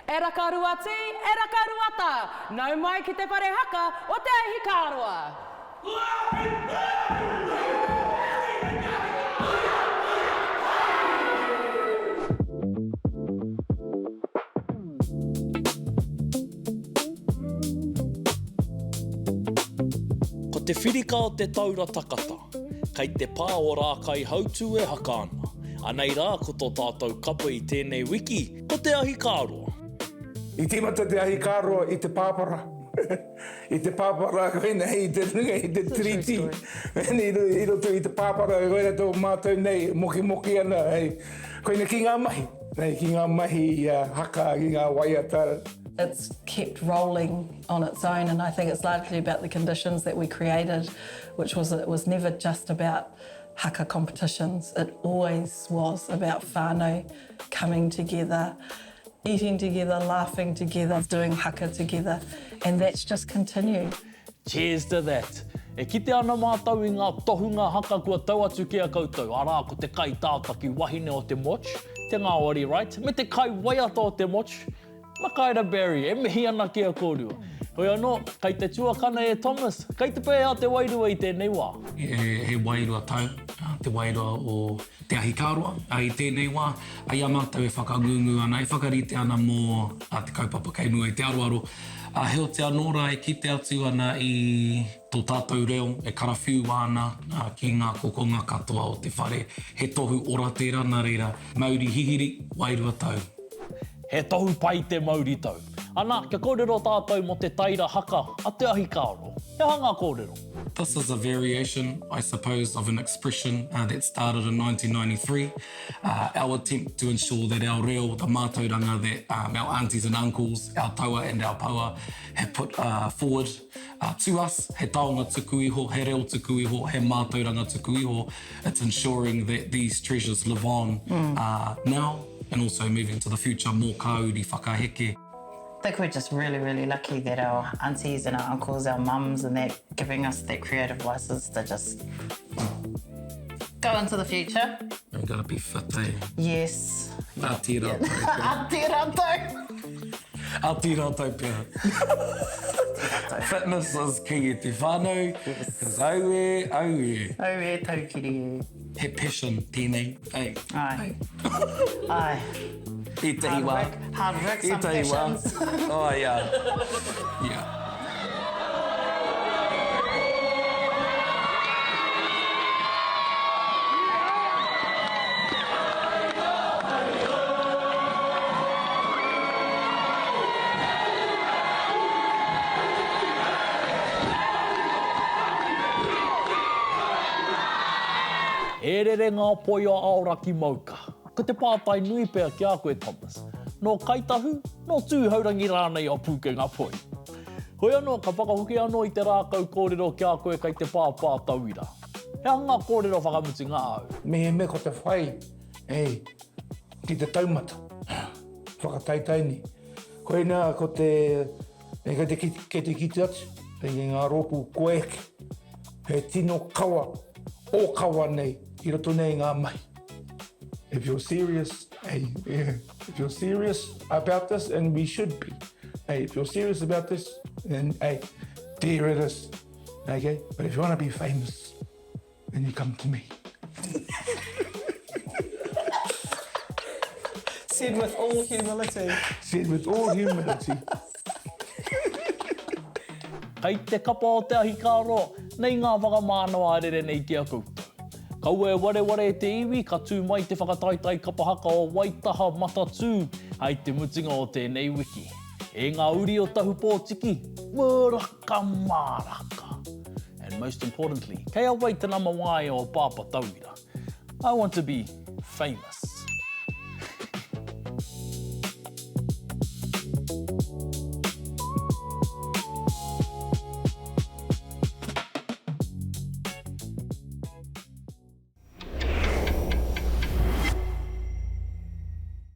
E rakarua ti, e rakarua ta. Nau mai ki te whare haka o te Ahikaaroa. Ko te whirika o te taura takata, kei te pā o rā kai hautū e haka ana. Anei rā ko tō tātou kapa i tēnei wiki, ko te Ahikaaroa. I tīmata te Ahikaaroa i te pāpara. I te pāpara koe nei, i te runga, i te triti. I roto i te pāpara koe nei tō mātou nei, moki ana. Koe nei ki ngā mahi. Nei, ki ngā mahi haka, ki ngā waiata. It's kept rolling on its own, and I think it's largely about the conditions that we created, which was it was never just about haka competitions. It always was about whānau coming together, eating together, laughing together, doing haka together, and that's just continued. Cheers to that. E kite ana mātou i ngā tohunga haka kua tau atu ki a koutou. Arā ko te kai tātaki wahine o te moch, te ngāwari, right? Me te kai waiata o te moch, makaira berry, e mihi ana ki a kōrua. Hoi anō, kei te tuakana e Thomas, kei te pēhea te wairua i tēnei wā. He wairua tau, te wairua o te Ahikaaroa. I tēnei wā, ai a mātou e whakangungu ana, e whakarite ana mō te kaupapa kei nui te aroaro. Heo te anora e kite atu ana i tō tātou reo, e karawhiu ana ki ngā kokonga katoa o te whare. He tohu ora tērā nā reira, Māori hihiri, wairua tau. He tohu pai te Māori tau. Ana, kia kōrero tātou mo te taira haka a te Ahikaaroa. He hanga kōrero. This is a variation, I suppose, of an expression that started in 1993. Our attempt to ensure that our reo, the mātauranga that our aunties and uncles, our taua and our paua have put forward to us. He taonga tuku iho, he reo tuku iho, he mātauranga tuku iho. It's ensuring that these treasures live on now and also moving to the future, more kauri whakaheke. I think we're just really, really lucky that our aunties and our uncles, our mums and that giving us that creative license to just go into the future. We've got to be fit, eh? Yes. Ātira tau. Ātira tau. Ātira tau pia. Fitness is key e te whānau. Yes. Auē, auē. Auē, taukiri e. He passion, tēnei. Ei. Ai. Ai. I te iwa. Hard work, some passions. Oh, yeah. Yeah. E rere ngā poia aoraki mauka. Ko te pātai nui pēr ki a koe Thomas. Nō kaitahu, nō tūhaurangi rānei o pūke ngā poi. Hoi anō, ka whakahuki anō i te rākau kōrero ki a koe kei te pāpā tauira. He hanga kōrero whakamuti ngā au. Me ko te whai, ki te taumata, whakataitaini. Koe nā, ko te kite atu, ngā rōpū koeke, he tino kawa, o kawa nei, i roto nei ngā mai. If you're serious, if you're serious about this, and we should be, if you're serious about this, then there it is, okay? But if you want to be famous, then you come to me. Said with all humility. Said with all humility. Kei te kapa o te Ahikaaroa, nei ngā whakamānoa arere nei ki a koutou. Kau e ware te iwi, ka tū mai te whakataitai kapa haka o Waitaha Matatū, hei te mutinga o tēnei wiki. E ngā uri o tahu pōtiki, māraka māraka. And most importantly, kei a wai te nama wai o pāpa tauira. I want to be famous.